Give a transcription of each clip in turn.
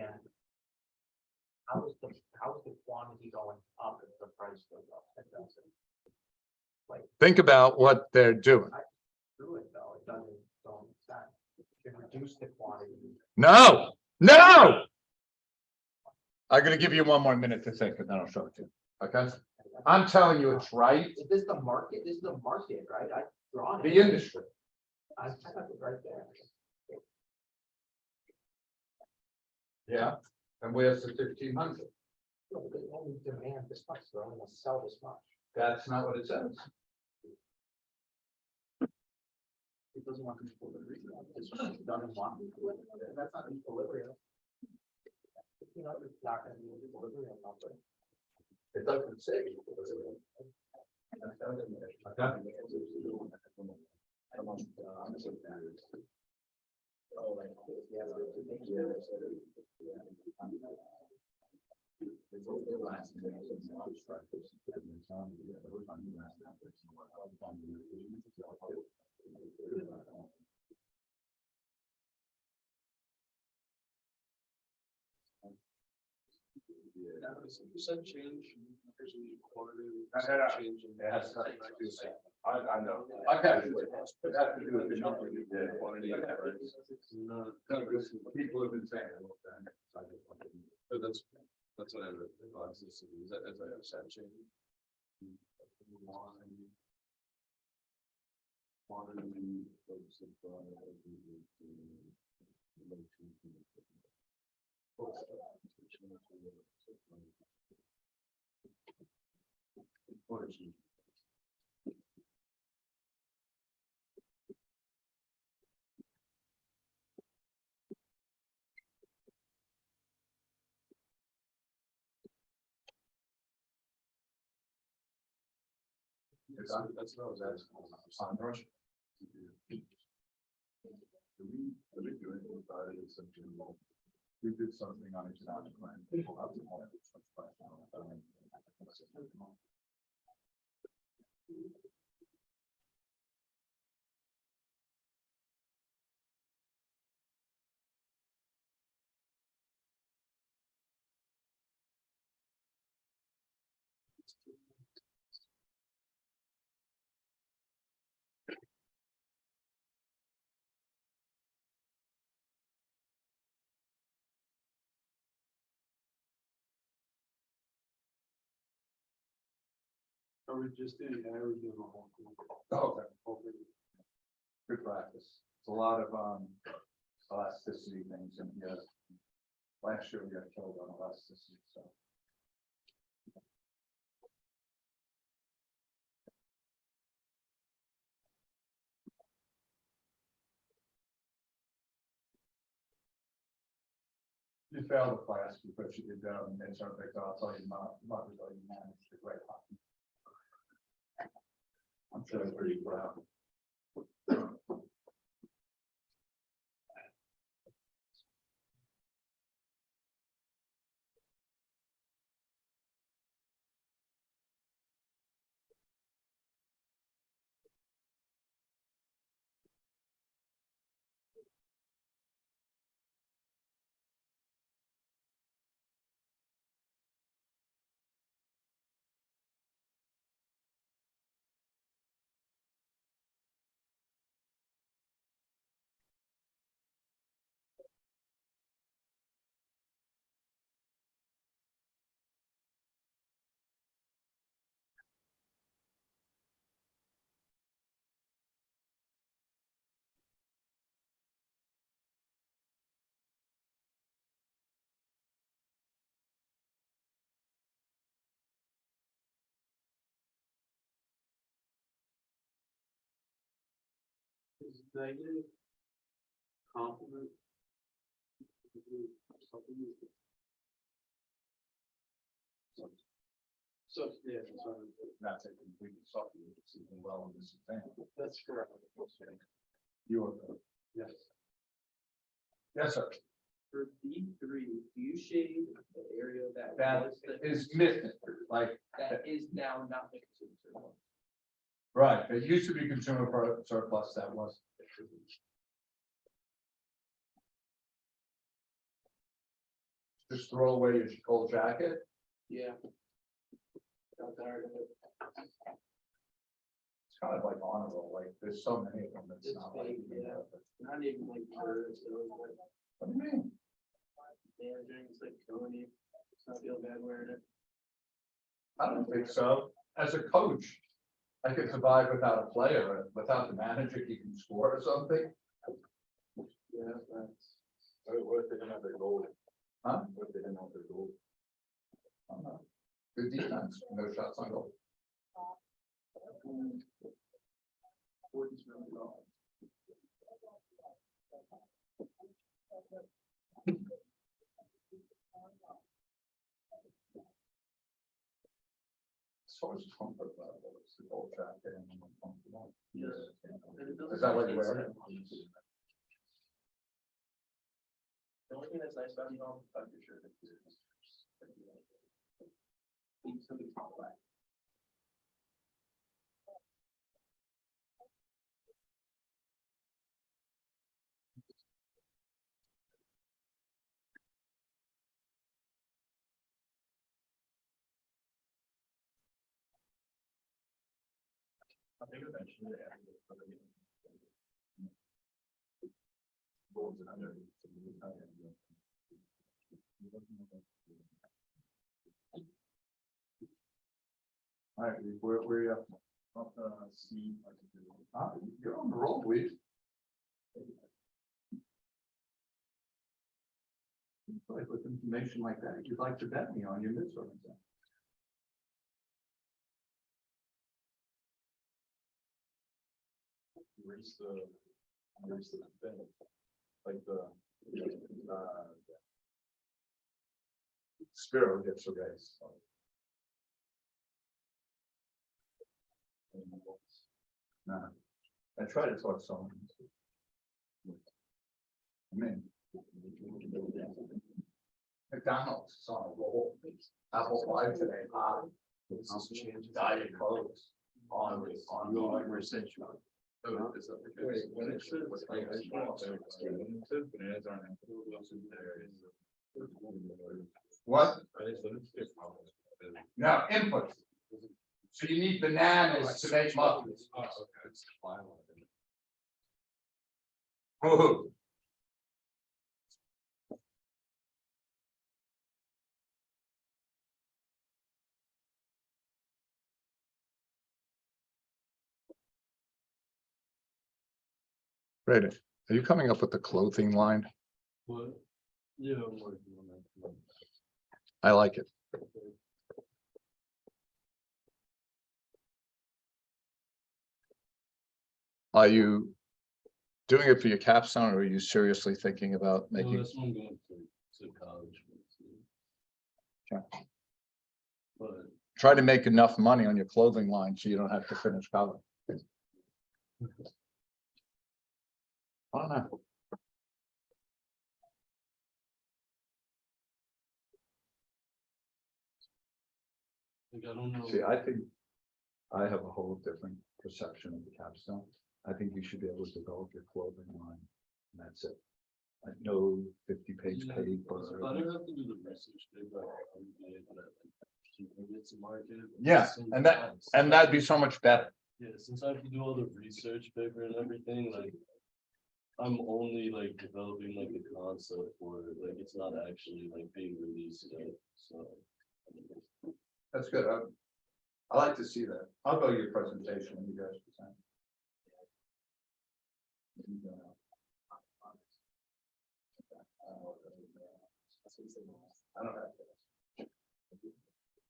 understand. How is the quantity going up if the price goes up? That doesn't. Like, Think about what they're doing. do it though, it doesn't, don't, that, should reduce the quantity. No, no. I'm gonna give you one more minute to think and then I'll show it to you. Okay? I'm telling you, it's right. Is this the market? This is the market, right? I drawn it. The industry. I have it right there. Yeah. And where's the 1,500? No, they only demand this much, they're only gonna sell this much. That's not what it says. It doesn't want equilibrium. It doesn't want equilibrium. That's not equilibrium. You know, it's not gonna be an equilibrium number. It doesn't say. Percent change. I know. Okay. It has to do with the number you did. People have been saying. But that's what I read. Is that as a percent change? That's what I was asking. Onrush. We did something on economic plan. People have to hold it. Or we just did, yeah, we did a whole. Okay. Good practice. It's a lot of elasticity things in here. Last year we got killed on elasticity, so. You failed the class because you did and then something, I'll tell you not really managed the great hockey. I'm sure I'm pretty proud. Is negative complement. So, yeah, That's a complete supplement, it's even well in this example. that's correct. You are good. Yes. Yes, sir. For B3, do you shade the area that That was the, is missing, like, that is now not the consumer surplus? right, it used to be consumer surplus, that was. Just throw away your cold jacket. Yeah. Got tired of it. It's kind of like honorable, like there's so many of them. It's It's not like. fake, yeah. Not even like birds, so it's like What do you mean? damaging, it's like killing you. It's not feel bad wearing it. I don't think so. As a coach, I could survive without a player, without the manager, he can score or something. Yeah, that's. What if they didn't have their goal? Huh? What if they didn't have their goal? I don't know. Good defense, no shots on goal. Forty's really low. As far as comfort level, it's the gold jacket and the comfortable. Yeah. And it doesn't Is that what make you wear? sense. The only thing that's nice about, you know, tuck your shirt. Somebody's not black. I think eventually. All right, where are you up? C. You're on the roll, please. Like with information like that, you'd like to bet me on your midsummer. Raise the thing, like the, Sparrow gets a raise. No, I try to talk someone. I mean. McDonald's is on a roll. Apple pie today, Diet Cokes. On. oh, is that the case? Wait, when it says- What's like, I just want to- bananas aren't included. What? I just don't see a problem. No, input. So you need bananas to make muffins. Oh, okay, it's fine. Woo-hoo. Right, are you coming up with the clothing line? What? Yeah, I'm working on that. I like it. Are you doing it for your capstone, or are you seriously thinking about No, making? that's what I'm going to college. Okay. But Try to make enough money on your clothing line so you don't have to finish college. I don't know. like, I don't know. See, I think I have a whole different perception of the capstone. I think you should be able to develop your clothing line. And that's it. Like no 50-page Yeah, paper. but I don't have to do the research. Maybe I would be able to, like, get some market. Yeah, Some and times. that'd be so much better. Yeah, since I have to do all the research paper and everything, like. I'm only like developing like the concept for it, like it's not actually like being released yet, so. That's good. I like to see that. I'll go to your presentation when you guys present. I don't have to.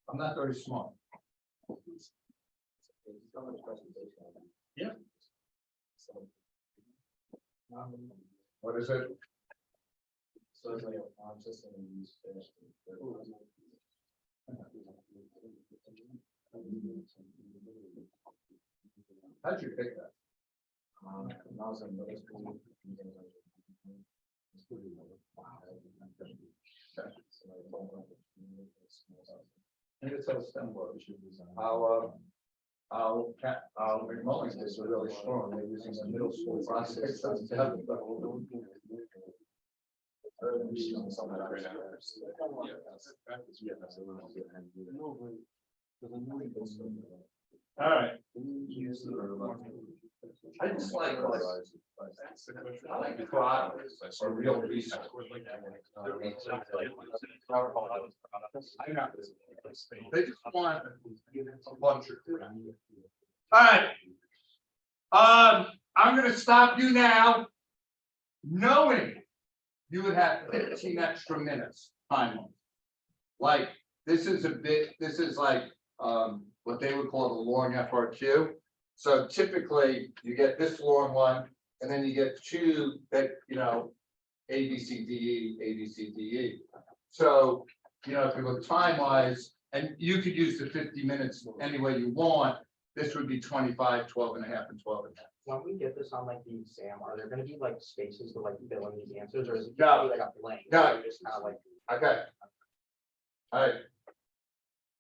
I'm not very smart. Yeah. What is it? So it's like a conscious and use fish. How'd you pick that? When I was in middle school. I think it's how STEM works. Our remote is really strong. They're using the middle school process. All right. I just like I like the products or real research. They just want a bunch of. All right. I'm gonna stop you now. Knowing you would have 15 extra minutes time. Like, this is like, what they would call the long FRQ. So typically, you get this long one, and then you get two that, A, B, C, D, E, A, B, C, D, E. So, if you look time wise, and you could use the 50 minutes any way you want, this would be 25, 12 and a half, and 12 and a half. When we get this on like the exam, are there gonna be like spaces to like fill in these answers, or is it No. like a blank? No. You're just kind of like, Okay. All right.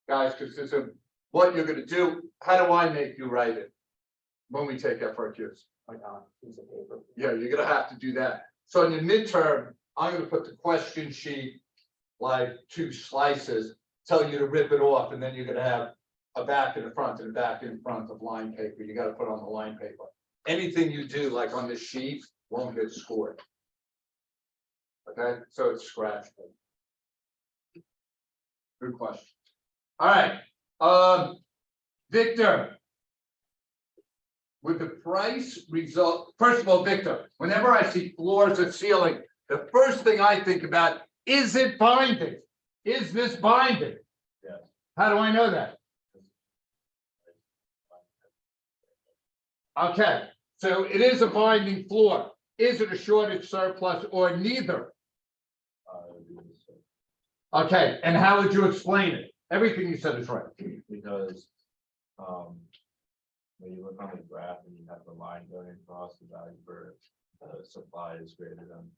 Guys, because this is what you're gonna do, how do I make you write it? When we take FRQs? like on a piece of paper. Yeah, you're gonna have to do that. So in the midterm, I'm gonna put the question sheet, like 2 slices, tell you to rip it off, and then you're gonna have a back and a front and a back and front of line paper. You gotta put on the line paper. Anything you do like on this sheet won't get scored. Okay, so it's scratched. Good question. All right, Victor. With the price result, first of all, Victor, whenever I see floors or ceiling, the first thing I think about, is it binding? Is this binding? Yeah. How do I know that? Okay, so it is a binding floor. Is it a shortage surplus or neither? Okay, and how would you explain it? Everything you said is right. Because when you look on the graph and you have the line going across, the value for supply is greater than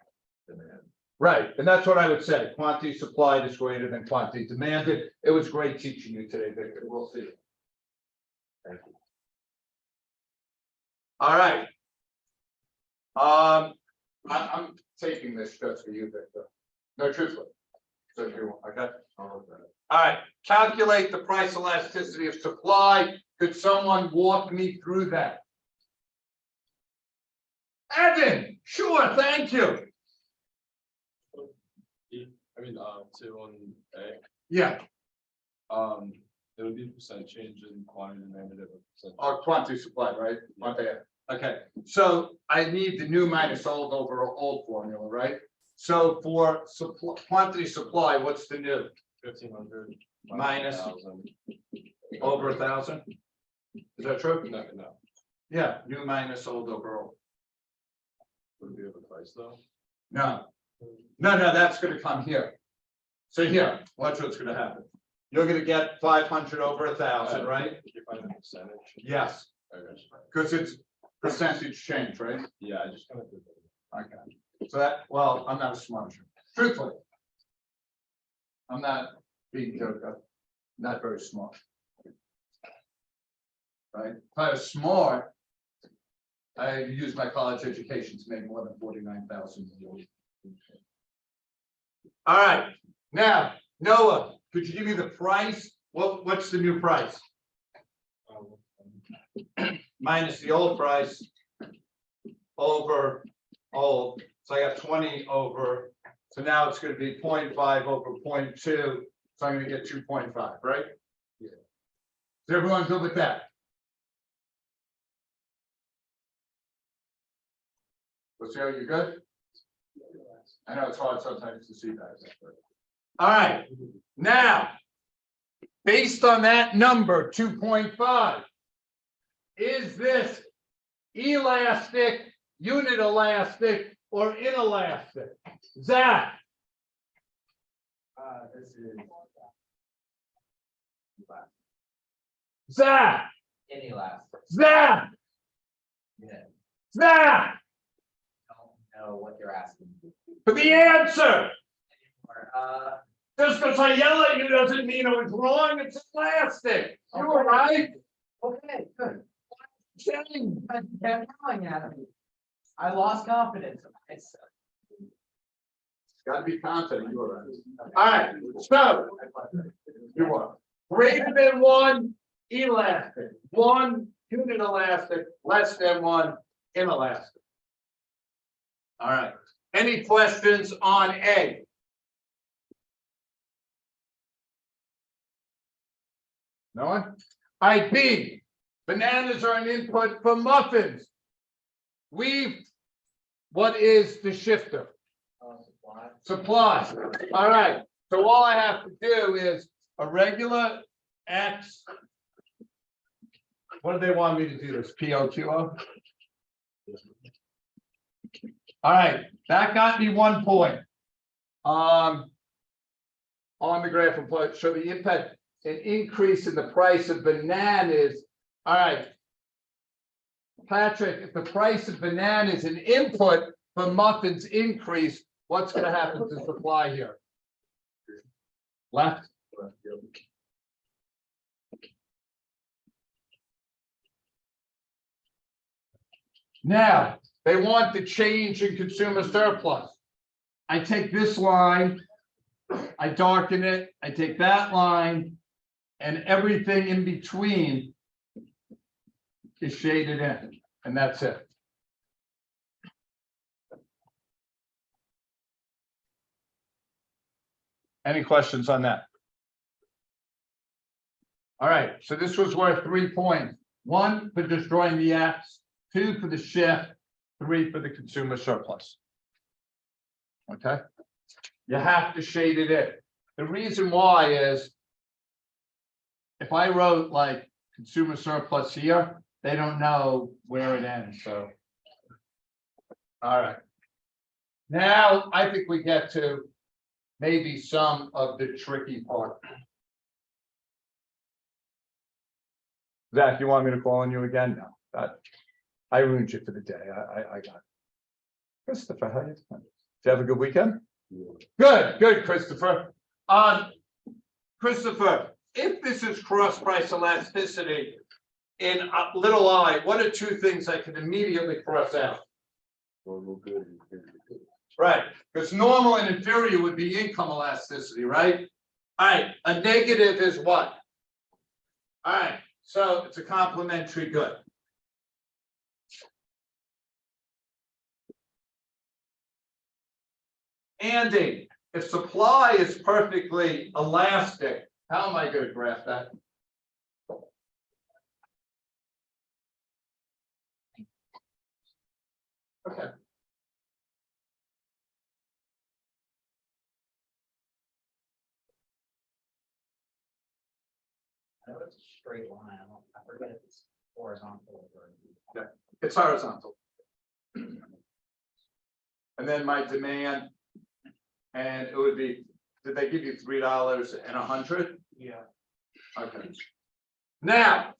demand. Right, and that's what I would say. Quantity supplied is greater than quantity demanded. It was great teaching you today, Victor. We'll see. Thank you. All right. I'm taking this just for you, Victor. No, truthfully. So you, okay? All right, calculate the price elasticity of supply. Could someone walk me through that? Evan, sure, thank you. I mean, 2 on A, Yeah, it would be percent change in quantity demanded of percent. or quantity supply, right? Okay, so I need the new minus old over old formula, right? So for supply, quantity supply, what's the new? 1,500 Minus 1,000. over 1,000? Is that true? No, Yeah, new minus old over old. would it be over price though? No, that's gonna come here. So here, watch what's gonna happen. You're gonna get 500 over 1,000, right? You find the percentage? Yes, Okay. because it's percentage change, right? Yeah, I just kind of did that. Okay, so that, well, I'm not a smart. Truthfully. I'm not being joked up, not very smart. Right, if I was smart, I used my college education to make more than 49,000 a year. All right, now, Noah, could you give me the price? What's the new price? Minus the old price over old, so I got 20 over, so now it's gonna be 0.5 over 0.2, so I'm gonna get 2.5, right? Yeah. Is everyone good with that? Let's see how you're good. I know it's hard sometimes to see that. All right, now, based on that number, 2.5, is this elastic, unit elastic, or inelastic? Zach? this is. Zach? Inelastic. Zach? Yeah. Zach? Don't know what you're asking. For the answer. Or, Just because I yell at you doesn't mean it was wrong, it's elastic. You were right. okay, good. Saying. You kept yelling at me. I lost confidence in myself. Gotta be confident you are right. All right, so you are greater than one elastic, one unit elastic, less than one inelastic. All right, any questions on A? No one? All right, B, bananas are an input for muffins. What is the shifter? Supply. All right, so all I have to do is a regular X. What do they want me to do this? POQO? All right, that got me 1 point. On the graph of plot, show the impact, an increase in the price of bananas. All right. Patrick, if the price of bananas and input for muffins increase, what's going to happen to supply here? Left. Now, they want the change in consumer surplus. I take this line, I darken it, I take that line, and everything in between is shaded in, and that's it. Any questions on that? All right, so this was worth 3 points. 1 for destroying the X, 2 for the shift, 3 for the consumer surplus. Okay, you have to shade it in. The reason why is if I wrote like consumer surplus here, they don't know where it ends. So, all right. Now I think we get to maybe some of the tricky part. Zach, you want me to call on you again? No, I ruined you for the day. I got it. Christopher, how you doing? Did you have a good weekend? Yeah. Good, Christopher. Christopher, if this is cross price elasticity in little I, what are 2 things I can immediately cross out? Normal good. Right, because normal and inferior would be income elasticity, right? All right, a negative is what? All right, so it's a complementary good. Andy, if supply is perfectly elastic, how am I going to graph that? Okay. I know it's a straight line, I forget if it's horizontal or. It's horizontal. And then my demand, and it would be, did they give you $3.100? Yeah. Okay. Now,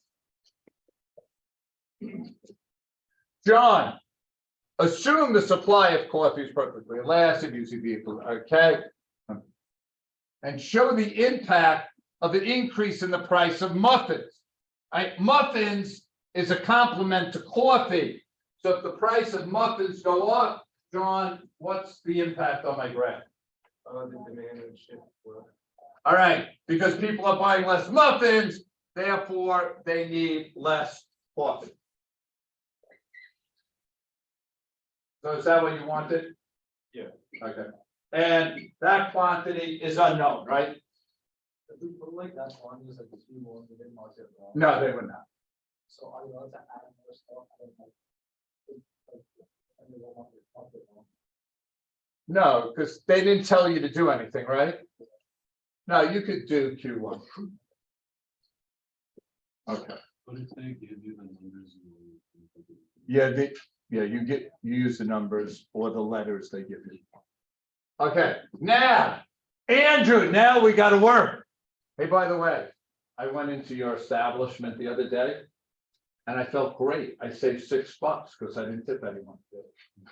John, assume the supply of coffee is perfectly elastic using vehicle, okay? And show the impact of an increase in the price of muffins. Right? Muffins is a complement to coffee. So if the price of muffins go up, John, what's the impact on my graph? The demand and shift. All right, because people are buying less muffins, therefore they need less coffee. So is that what you wanted? Yeah. Okay. And that quantity is unknown, right? Like that one is like the 2 ones within market. No, they would not. So are you allowed to add more stuff? No, because they didn't tell you to do anything, right? No, you could do Q1. Okay. But if they give you the numbers. Yeah, you use the numbers or the letters they give you. Okay, now, Andrew, now we got to work. Hey, by the way, I went into your establishment the other day and I felt great. I saved $6 because I didn't tip anyone.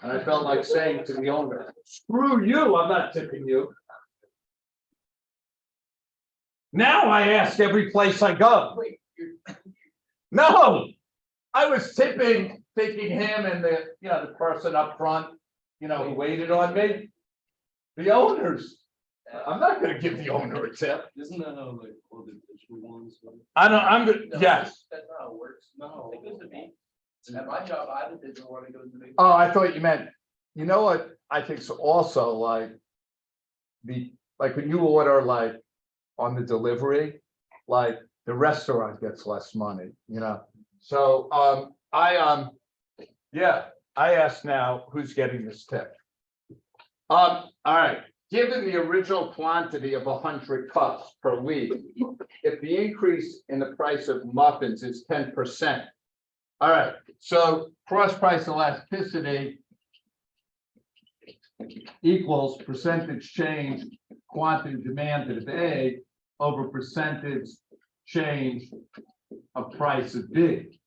And I felt like saying to the owner, screw you, I'm not tipping you. Now I ask every place I go. No, I was tipping, thinking him and the person up front, who waited on me. The owners. I'm not gonna give the owner a tip. Isn't that how like all the digital ones work? I'm good, yes. That's not how it works. No. It goes to me. At my job, I have a digital one, it goes to me. Oh, I thought you meant, you know what, I think so also like. Like when you order like on the delivery, like the restaurant gets less money, you know? So, yeah, I asked now who's getting this tip. All right, given the original quantity of 100 cups per week, if the increase in the price of muffins is 10%. All right, so cross price elasticity equals percentage change quantity demanded of A over percentage change of price of B.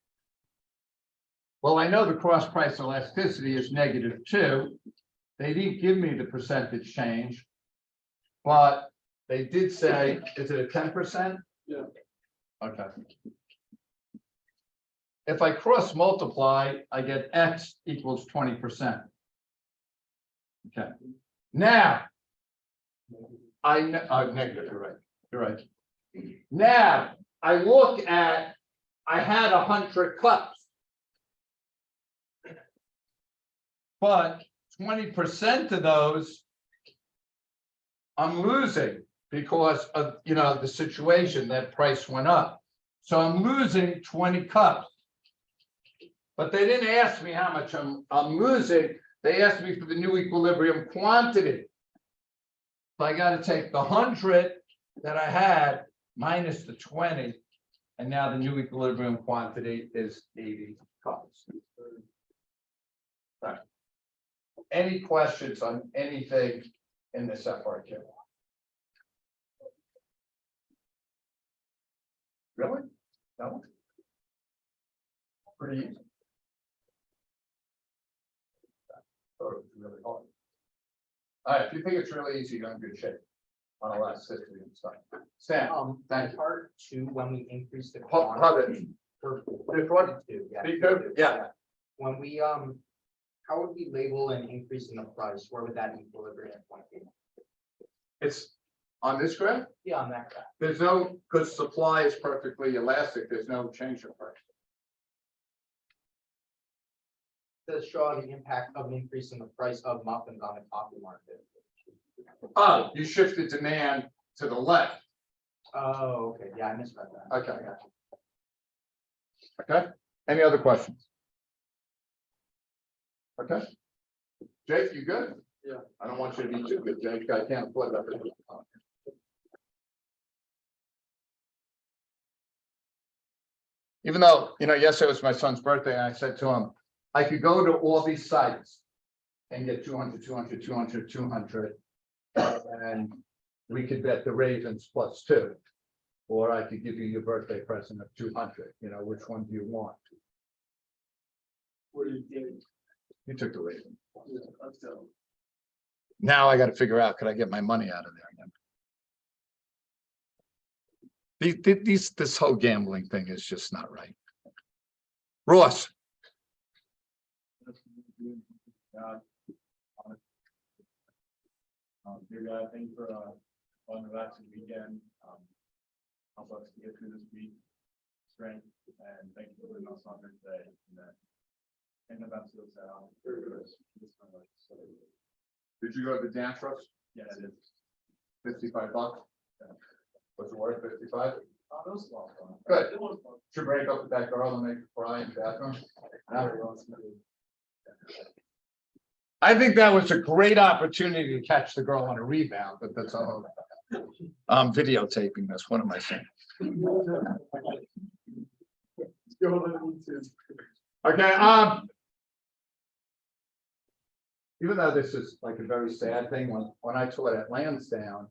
Well, I know the cross price elasticity is -2. They didn't give me the percentage change. But they did say, is it a 10%? Yeah. Okay. If I cross multiply, I get X equals 20%. Okay, now. I know, negative, you're right, you're right. Now, I look at, I had 100 cups. But 20% of those. I'm losing because of, you know, the situation that price went up. So I'm losing 20 cups. But they didn't ask me how much I'm losing. They asked me for the new equilibrium quantity. So I got to take the 100 that I had minus the 20, and now the new equilibrium quantity is 80 cups. All right. Any questions on anything in this FRQ? Really? No? Pretty easy. Oh, it's really hard. All right, if you think it's really easy, you're in good shape on elasticity and stuff. Sam, thank you. Part two, when we increase the. How did? For This one? 42, yeah. Speaker? Yeah. When we, how would we label an increase in the price? Where would that equilibrium point be? It's on this graph. Yeah, on that graph. There's no, because supply is perfectly elastic. There's no change in price. To show the impact of an increase in the price of muffins on the coffee market. Oh, you shifted demand to the left. Oh, okay, yeah, I misread that. Okay. Okay. Any other questions? Okay. Jake, you good? Yeah. I don't want you to be too good, Jake. I can't afford that. Even though, you know, yesterday was my son's birthday, and I said to him, I could go to all these sites and get 200, 200, 200, 200. And we could bet the Ravens +2. Or I could give you your birthday present of 200. You know, which one do you want? What do you think? You took the Ravens. Yeah, let's go. Now I got to figure out, could I get my money out of there again? This whole gambling thing is just not right. Ross. Dear God, thank you for fun, relaxing weekend. Help us to get through this week, strength, and thank you for putting us on here today. And about to sell. Did you go to the dance trust? Yeah, it is. $55. Was it worth 55? Oh, that was a lot of fun. Good. It was fun. Should break up with that girl and make her cry in the bathroom. I think that was a great opportunity to catch the girl on a rebound, but that's all. I'm videotaping this. What am I saying? Okay, even though this is like a very sad thing, when I taught at Lansdowne,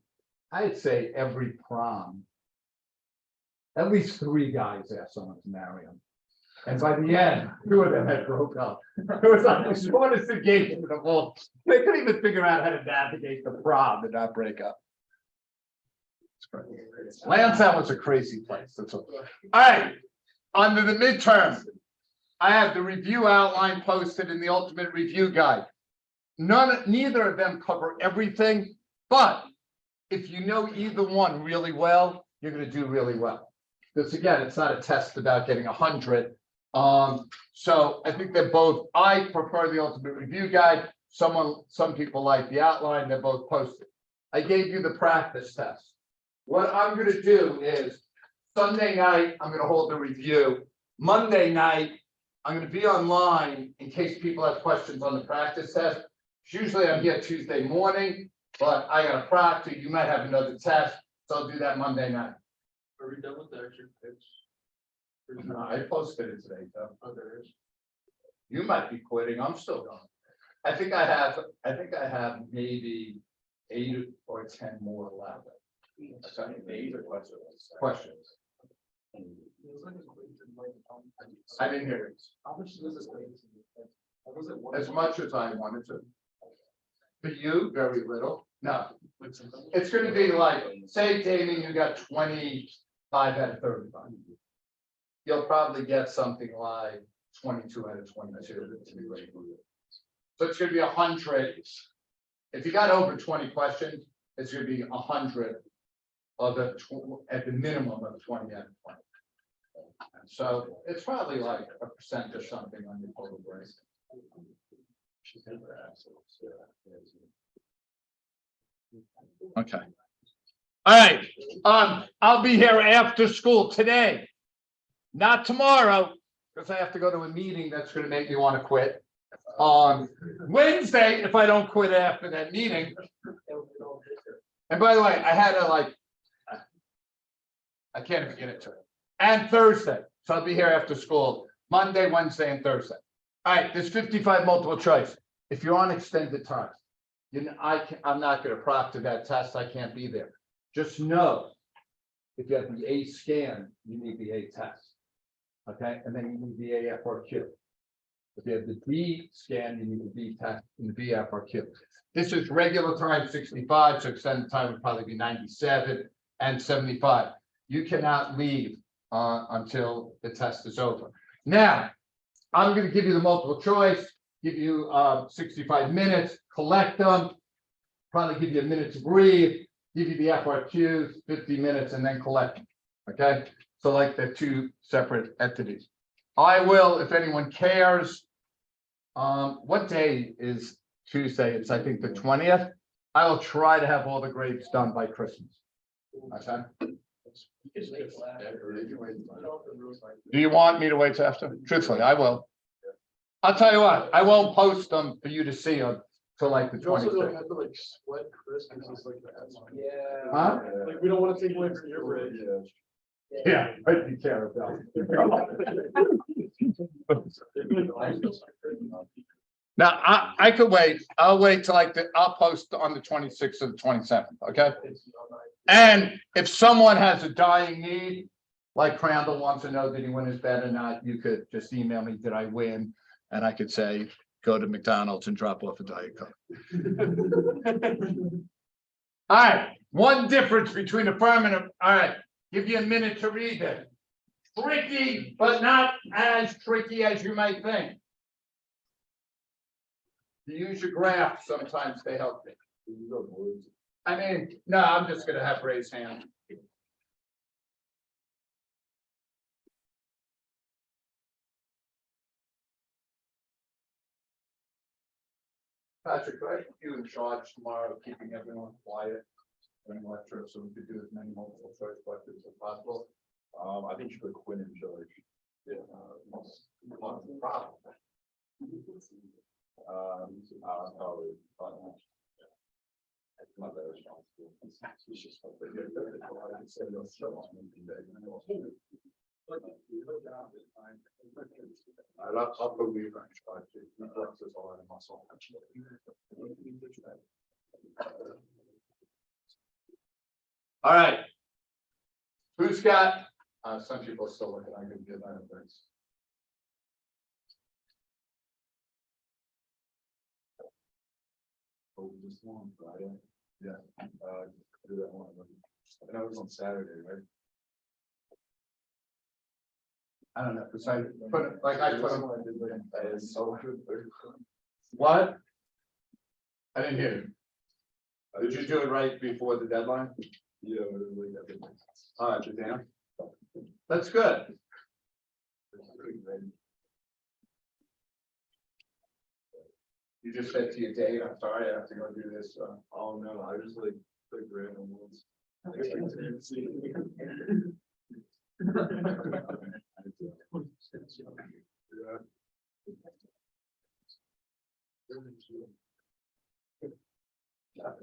I'd say every prom, at least 3 guys asked someone to marry them. And by the end, 2 of them had broke up. It was like the shortest engagement of all. They couldn't even figure out how to navigate the prom and not break up. Lansdowne was a crazy place. That's all. All right, under the midterm, I have the review outline posted in the ultimate review guide. neither of them cover everything, but if you know either one really well, you're gonna do really well. Because again, it's not a test about getting 100. So I think they're both, I prefer the ultimate review guide. Some people like the outline, they're both posted. I gave you the practice test. What I'm gonna do is Sunday night, I'm gonna hold the review. Monday night, I'm gonna be online in case people have questions on the practice test. Usually I'm here Tuesday morning, but I got a practice. You might have another test, so I'll do that Monday night. Are we done with the extra pitch? No, I posted it today, though. Oh, there is. You might be quitting. I'm still going. I think I have maybe 8 or 10 more left. Questions. I didn't hear it. How much does this weigh? Was it As much as I wanted to. For you, very little. No, it's gonna be like, say, Damien, you got 25 out of 35. You'll probably get something like 22 out of 22. So it's gonna be 100. If you got over 20 questions, it's gonna be 100 of the at the minimum of 20 out of 20. So it's probably like a percent or something on your total grade. Okay. All right, I'll be here after school today. Not tomorrow, because I have to go to a meeting that's gonna make me want to quit. Wednesday, if I don't quit after that meeting. And by the way, I had I can't even get into it. And Thursday, so I'll be here after school, Monday, Wednesday, and Thursday. All right, there's 55 multiple choice. If you're on extended time, I'm not gonna proctor that test, I can't be there. Just know, if you have the A scan, you need the A test. Okay, and then you need the A FRQ. If you have the B scan, you need the B test and the B FRQ. This is regular time 65, so extended time would probably be 97 and 75. You cannot leave until the test is over. Now, I'm going to give you the multiple choice, give you 65 minutes, collect them, probably give you a minute to breathe, give you the FRQs, 50 minutes, and then collect them. Okay, so like they're two separate entities. I will, if anyone cares, what day is Tuesday? It's, I think, the 20th. I will try to have all the grades done by Christmas. Okay. Do you want me to wait till after? Truthfully, I will. I'll tell you what, I won't post them for you to see them till like the You also 26th. don't have to like sweat Christmas is like that. Yeah. Huh? Like, we don't want to take away from your break. Yeah, I'd be terrible. Now, I could wait. I'll wait till I'll post on the 26th or the 27th, okay? And if someone has a dying need, like Crandall wants to know, did he win his bet or not, you could just email me, did I win? And I could say, go to McDonald's and drop off a Diet Coke. All right, one difference between affirmative, all right, give you a minute to read it. Tricky, but not as tricky as you might think. You use your graph, sometimes they help me. I mean, no, I'm just gonna have raised hand. Patrick, could I put you in charge tomorrow of keeping everyone quiet during lecture, so we could do as many multiple choice questions as possible? I think you put Quinn in charge. Yeah. Problem. Probably. Not that responsible. I'll put you in charge. He flexes all that muscle. All right. Who's got? Some people are still looking. I can get that first. Oh, this one Friday. Yeah. Do that one. I know it was on Saturday, right? I don't know, because I put it like I put them. It's so good. What? I didn't hear you. Did you do it right before the deadline? Yeah, really, everything. All right, Dan. That's good. You just said to your date, I'm sorry, I have to go do this. Oh, no, I just like clicked random ones. Yeah.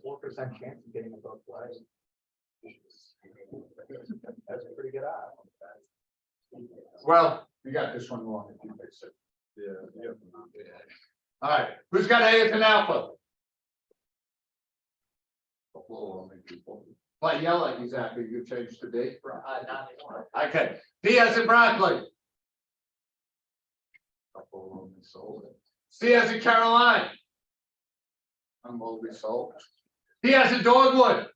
4% chance of getting a book twice. That's a pretty good odds. Well, you got this one wrong if you fix it. Yeah. All right, who's got A as an alpha? But yell at exactly, you changed to B. Not anymore. Okay, B as in broccoli. C as in Caroline. I'm always sold. D as in dogwood.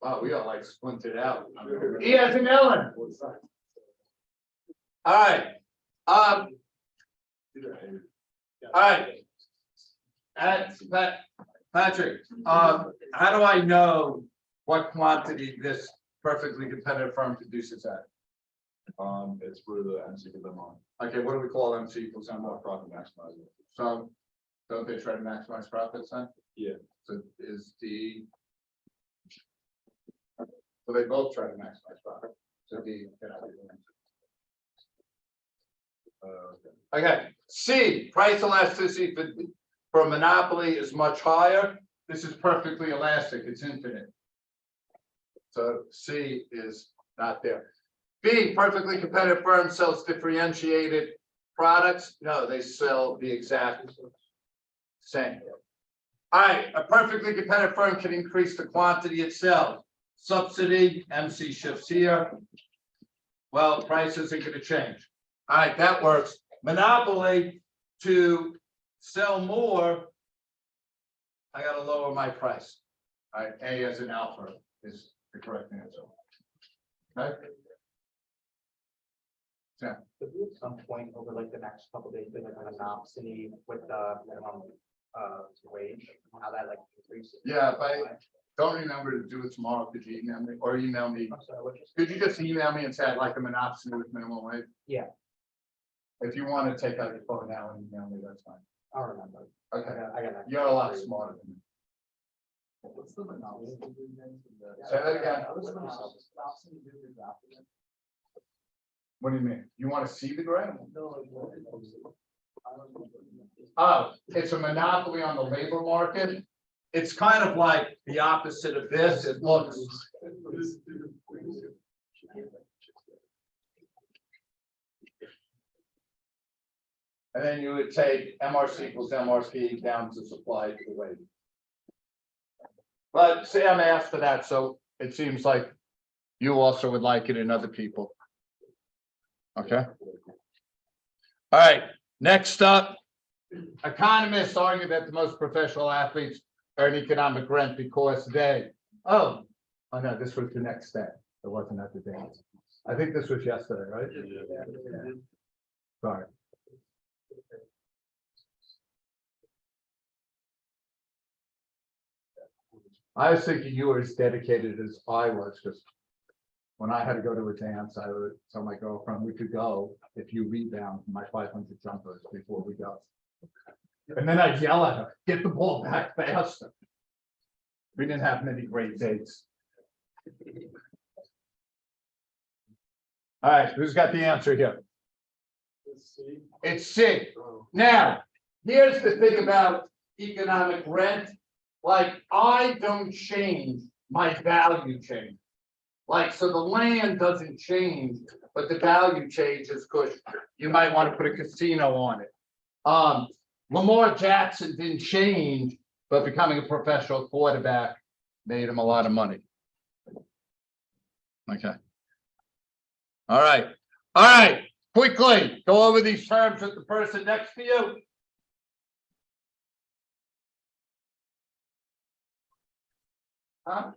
Wow, we are like splintered out. E as in Ellen. All right. All right. Patrick, how do I know what quantity this perfectly competitive firm produces at? It's for the MC for them on. Okay, what do we call MC equals M More R? profit maximizer. So, don't they try to maximize profits then? Yeah. So is the. So they both try to maximize profit. So D. Okay, C, price elasticity for a monopoly is much higher. This is perfectly elastic, it's infinite. So C is not there. B, perfectly competitive firm sells differentiated products. No, they sell the exact same. All right, a perfectly competitive firm can increase the quantity it sells. Subsidy, MC shifts here. Well, price isn't going to change. All right, that works. Monopoly, to sell more, I got to lower my price. All right, A as an alpha is the correct answer. Okay. Yeah. Could we at some point over like the next couple days, do like a monopsony with the minimum wage, how that like increases? Yeah, if I don't remember to do it tomorrow, could you email me or email me? I'm sorry, what you Could you just email me and say I'd like a monopsony with minimum wage? Yeah. If you want to take out your phone now and email me, that's fine. I'll remember. Okay, I got that. you're a lot smarter than me. What's the monopoly? Say that again. What do you mean? You want to see the graph? Oh, it's a monopoly on the labor market. It's kind of like the opposite of this. It looks. And then you would take MRC equals MRP down to supply to the wage. But Sam asked for that, so it seems like you also would like it and other people. Okay. All right, next up, economists argue that the most professional athletes earn economic rent because they, oh no, this was the next day. It wasn't at the dance. I think this was yesterday, right? Sorry. I was thinking you were as dedicated as I was, because when I had to go to a dance, I would tell my girlfriend we could go if you rebound my 500 jumpers before we go. And then I'd yell at her, get the ball back faster. We didn't have many great dates. All right, who's got the answer here? It's C. Now, here's the thing about economic rent. Like, I don't change, my value change. Like, so the land doesn't change, but the value changes because you might want to put a casino on it. Lamar Jackson didn't change, but becoming a professional quarterback made him a lot of money. Okay. All right. All right. Quickly go over these terms with the person next to you. Huh?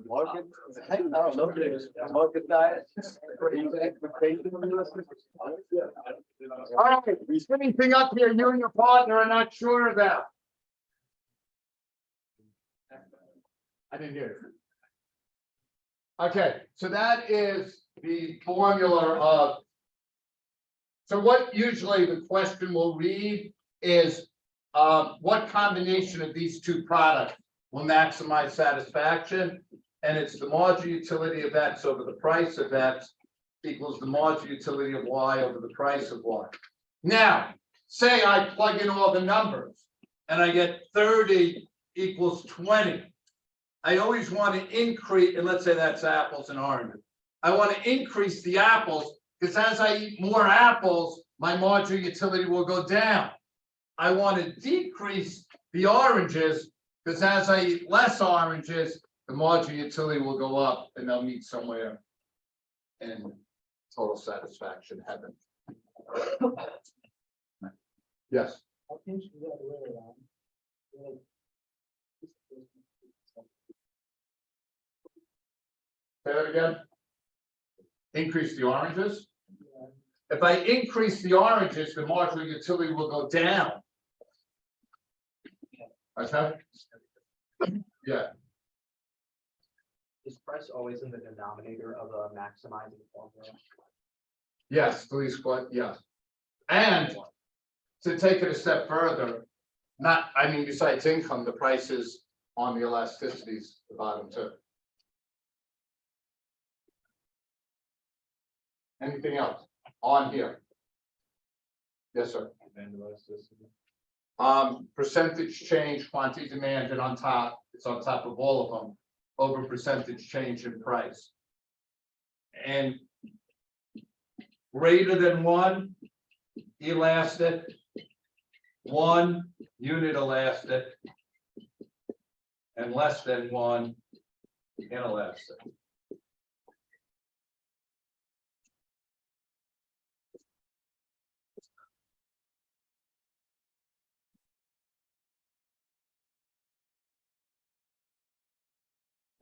Market, I don't know, market diet. All right, is anything up here you and your partner are not sure about? I didn't hear it. Okay, so that is the formula of. So what usually the question will read is, what combination of these two products will maximize satisfaction? And it's the marginal utility of X over the price of X equals the marginal utility of Y over the price of Y. Now, say I plug in all the numbers and I get 30 equals 20. I always want to increase, and let's say that's apples and oranges. I want to increase the apples because as I eat more apples, my marginal utility will go down. I want to decrease the oranges because as I eat less oranges, the marginal utility will go up and they'll meet somewhere in total satisfaction heaven. Yes. Say that again. Increase the oranges. If I increase the oranges, the marginal utility will go down. Okay. Yeah. Is price always in the denominator of a maximizing formula? Yes, please, yes. And to take it a step further, besides income, the prices on the elasticities, the bottom too. Anything else on here? Yes, sir. Percentage change, quantity demanded on top, it's on top of all of them, over percentage change in price. And greater than 1, elastic, 1, unit elastic, and less than 1, inelastic.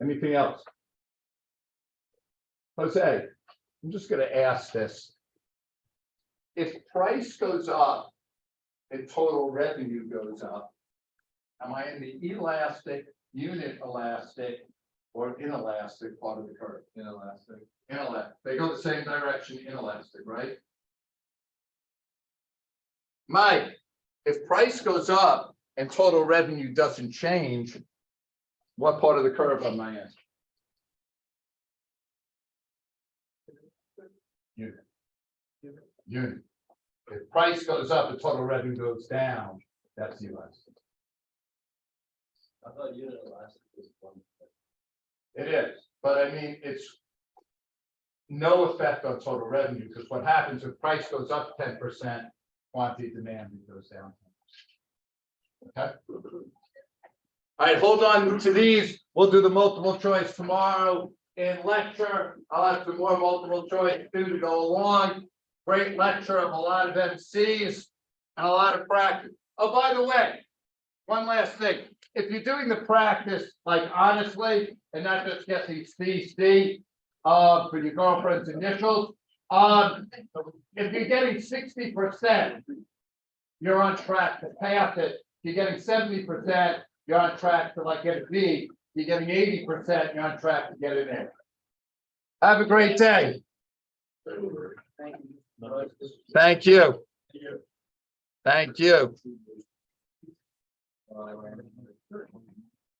Anything else? Jose, I'm just going to ask this. If price goes up and total revenue goes up, am I in the elastic, unit elastic, or inelastic part of the curve? Inelastic. Inelastic. They go the same direction, inelastic, right? Mike, if price goes up and total revenue doesn't change, what part of the curve am I in? Unit. Unit. If price goes up and total revenue goes down, that's elastic. I thought unit elastic was 1. It is, but I mean, it's no effect on total revenue because what happens if price goes up 10%, quantity demanded goes down. Okay. All right, hold on to these. We'll do the multiple choice tomorrow. in lecture. I'll have some more multiple choice too to go along. Great lecture of a lot of MCs and a lot of practice. Oh, by the way, one last thing. If you're doing the practice, like honestly, and not just guessing CC, for your girlfriend's initials, if you're getting 60%, you're on track to pass it. If you're getting 70%, you're on track to like get a B. If you're getting 80%, you're on track to get it in. Have a great day. Thank you. Thank you.